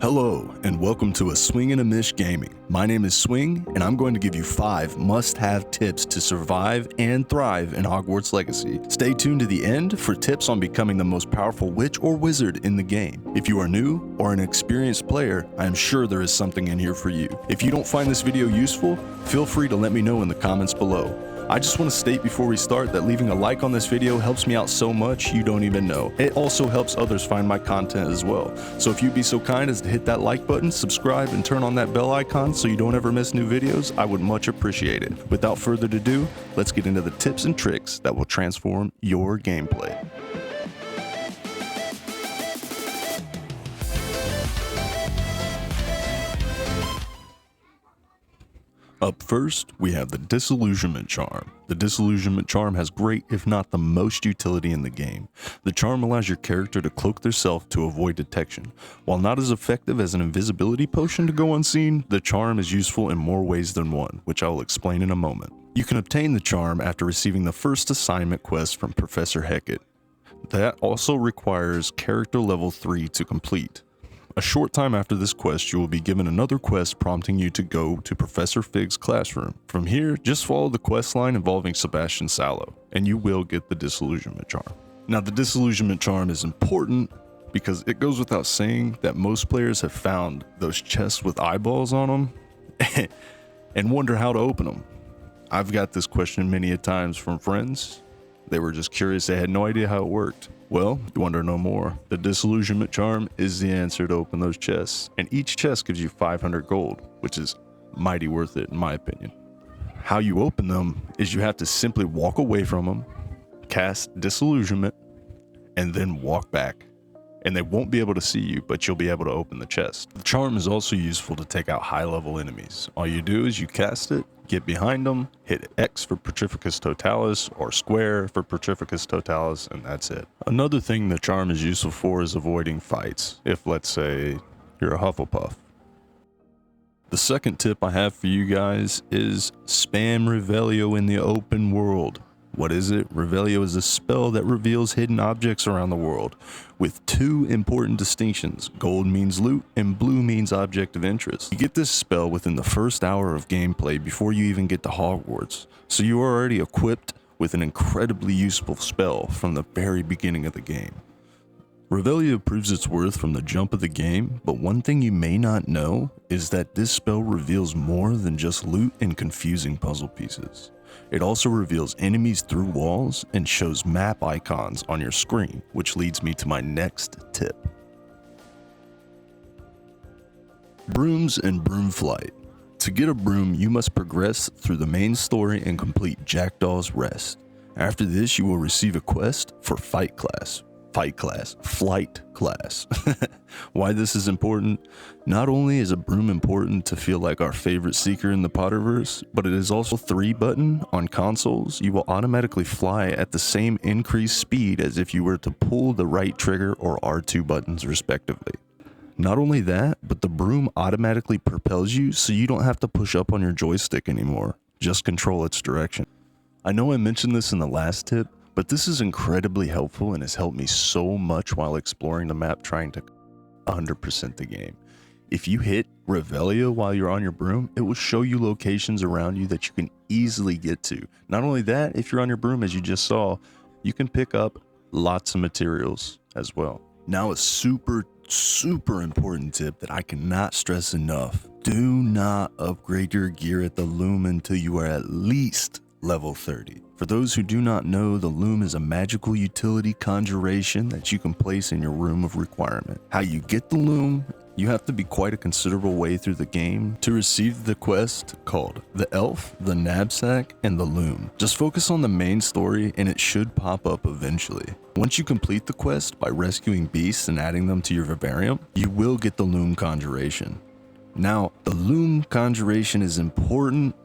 Hello, and welcome to A Swing and a Miss Gaming. My name is Swing, and I'm going to give you 5 must-have tips to survive and thrive in Hogwarts Legacy. Stay tuned to the end for tips on becoming the most powerful witch or wizard in the game. If you are new or an experienced player, I am sure there is something in here for you. If you don't find this video useful, feel free to let me know in the comments below. I just want to state before we start that leaving a like on this video helps me out so much you don't even know. It also helps others find my content as well. So if you'd be so kind as to hit that like button, subscribe, and turn on that bell icon so you don't ever miss new videos, I would much appreciate it. Without further ado, let's get into the tips and tricks that will transform your gameplay. Up first, we have the Disillusionment charm. The Disillusionment charm has great, if not the most, utility in the game. The charm allows your character to cloak theirself to avoid detection. While not as effective as an invisibility potion to go unseen, the charm is useful in more ways than one, which I will explain in a moment. You can obtain the charm after receiving the first assignment quest from Professor Hecat. That also requires character level 3 to complete. A short time after this quest, you will be given another quest prompting you to go to Professor Fig's classroom. From here, just follow the quest line involving Sebastian Sallow, and you will get the Disillusionment charm. Now, the Disillusionment charm is important because it goes without saying that most players have found those chests with eyeballs on them and wonder how to open them. I've got this question many a times from friends. They were just curious, they had no idea how it worked. Well, you want to know more? The Disillusionment charm is the answer to open those chests, and each chest gives you 500 gold, which is mighty worth it in my opinion. How you open them is you have to simply walk away from them, cast Disillusionment, and then walk back. And they won't be able to see you, but you'll be able to open the chest. The charm is also useful to take out high-level enemies. All you do is you cast it, get behind them, hit X for Petrificus Totalis, or square for Petrificus Totalis, and that's it. Another thing the charm is useful for is avoiding fights, if let's say you're a Hufflepuff. The second tip I have for you guys is spam revelio in the open world. What is it? Revelio is a spell that reveals hidden objects around the world, with 2 important distinctions. Gold means loot, and blue means object of interest. You get this spell within the first hour of gameplay before you even get to Hogwarts, so you are already equipped with an incredibly useful spell from the very beginning of the game. Revelio proves its worth from the jump of the game, but one thing you may not know is that this spell reveals more than just loot and confusing puzzle pieces. It also reveals enemies through walls and shows map icons on your screen, which leads me to my next tip. Brooms and broom flight. To get a broom, you must progress through the main story and complete Jackdaw's Rest. After this, you will receive a quest for flight class. Why this is important? Not only is a broom important to feel like our favorite seeker in the Potterverse, but it is also 3-button on consoles. You will automatically fly at the same increased speed as if you were to pull the right trigger or R2 buttons respectively. Not only that, but the broom automatically propels you so you don't have to push up on your joystick anymore. Just control its direction. I know I mentioned this in the last tip, but this is incredibly helpful and has helped me so much while exploring the map trying to 100% the game. If you hit Revelio while you're on your broom, it will show you locations around you that you can easily get to. Not only that, if you're on your broom, as you just saw, you can pick up lots of materials as well. Now a super important tip that I cannot stress enough. Do not upgrade your gear at the loom until you are at least level 30. For those who do not know, the loom is a magical utility conjuration that you can place in your room of requirement. How you get the loom? You have to be quite a considerable way through the game to receive the quest called the Elf, the Knapsack, and the Loom. Just focus on the main story and it should pop up eventually. Once you complete the quest by rescuing beasts and adding them to your vivarium, you will get the Loom conjuration. Now, the Loom conjuration is important,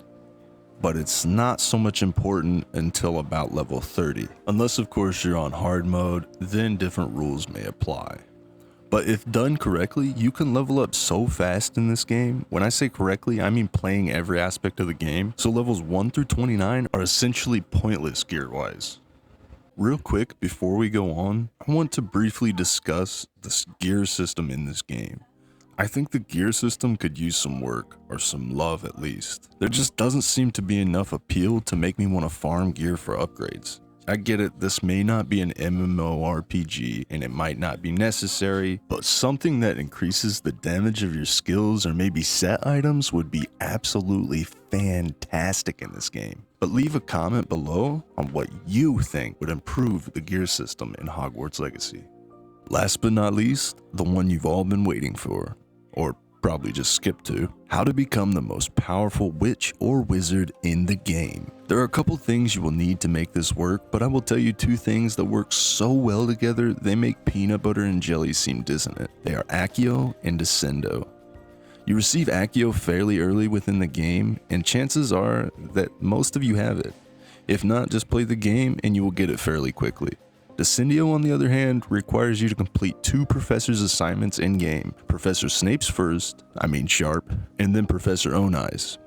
but it's not so much important until about level 30. Unless of course you're on hard mode, then different rules may apply. But if done correctly, you can level up so fast in this game. When I say correctly, I mean playing every aspect of the game. So levels 1 through 29 are essentially pointless gear-wise. Real quick, before we go on, I want to briefly discuss the gear system in this game. I think the gear system could use some work, or some love at least. There just doesn't seem to be enough appeal to make me want to farm gear for upgrades. I get it, this may not be an MMORPG and it might not be necessary, but something that increases the damage of your skills or maybe set items would be absolutely fantastic in this game. But leave a comment below on what you think would improve the gear system in Hogwarts Legacy. Last but not least, the one you've all been waiting for, or probably just skipped to, how to become the most powerful witch or wizard in the game. There are a couple things you will need to make this work, but I will tell you two things that work so well together they make peanut butter and jelly seem dissonant. They are Accio and Descendo. You receive Accio fairly early within the game, and chances are that most of you have it. If not, just play the game and you will get it fairly quickly. Descendo, on the other hand, requires you to complete 2 professor's assignments in-game. Professor Snape's first, Sharp, and then Professor Own Eyes.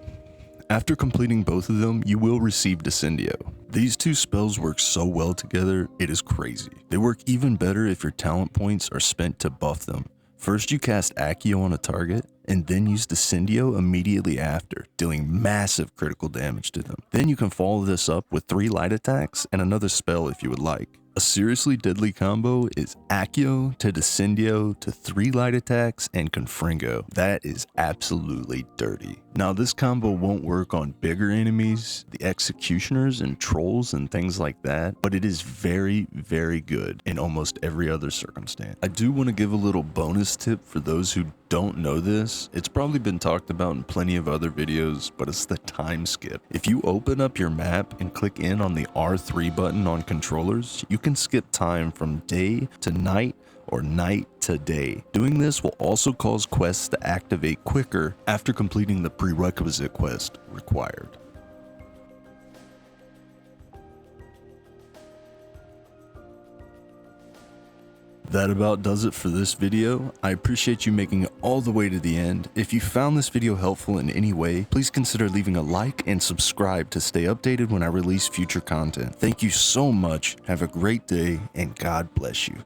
After completing both of them, you will receive Descendo. These 2 spells work so well together, it is crazy. They work even better if your talent points are spent to buff them. First you cast Accio on a target, and then use Descendo immediately after, dealing massive critical damage to them. Then you can follow this up with 3 light attacks and another spell if you would like. A seriously deadly combo is Accio to Descendo to 3 light attacks and Confringo. That is absolutely dirty. Now this combo won't work on bigger enemies, the executioners and trolls and things like that, but it is very, very good in almost every other circumstance. I do want to give a little bonus tip for those who don't know this. It's probably been talked about in plenty of other videos, but it's the time skip. If you open up your map and click in on the R3 button on controllers, you can skip time from day to night or night to day. Doing this will also cause quests to activate quicker after completing the prerequisite quest required. That about does it for this video. I appreciate you making it all the way to the end. If you found this video helpful in any way, please consider leaving a like and subscribe to stay updated when I release future content. Thank you so much, have a great day, and God bless you.